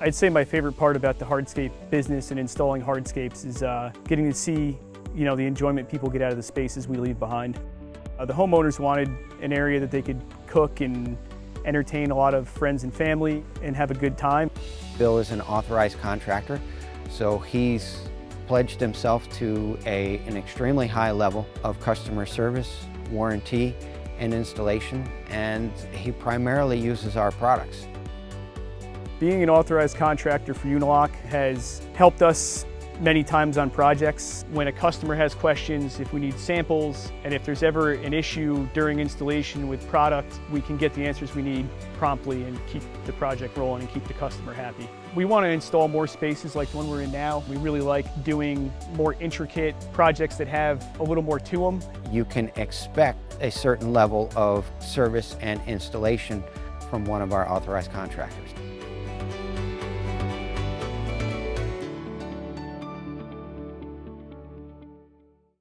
I'd say my favorite part about the hardscape business and installing hardscapes is getting to see, the enjoyment people get out of the spaces we leave behind. The homeowners wanted an area that they could cook and entertain a lot of friends and family and have a good time. Bill is an authorized contractor, so he's pledged himself to an extremely high level of customer service, warranty, and installation, and he primarily uses our products. Being an authorized contractor for Unilock has helped us many times on projects. When a customer has questions, if we need samples, and if there's ever an issue during installation with product, we can get the answers we need promptly and keep the project rolling and keep the customer happy. We want to install more spaces like the one we're in now. We really like doing more intricate projects that have a little more to them. You can expect a certain level of service and installation from one of our authorized contractors.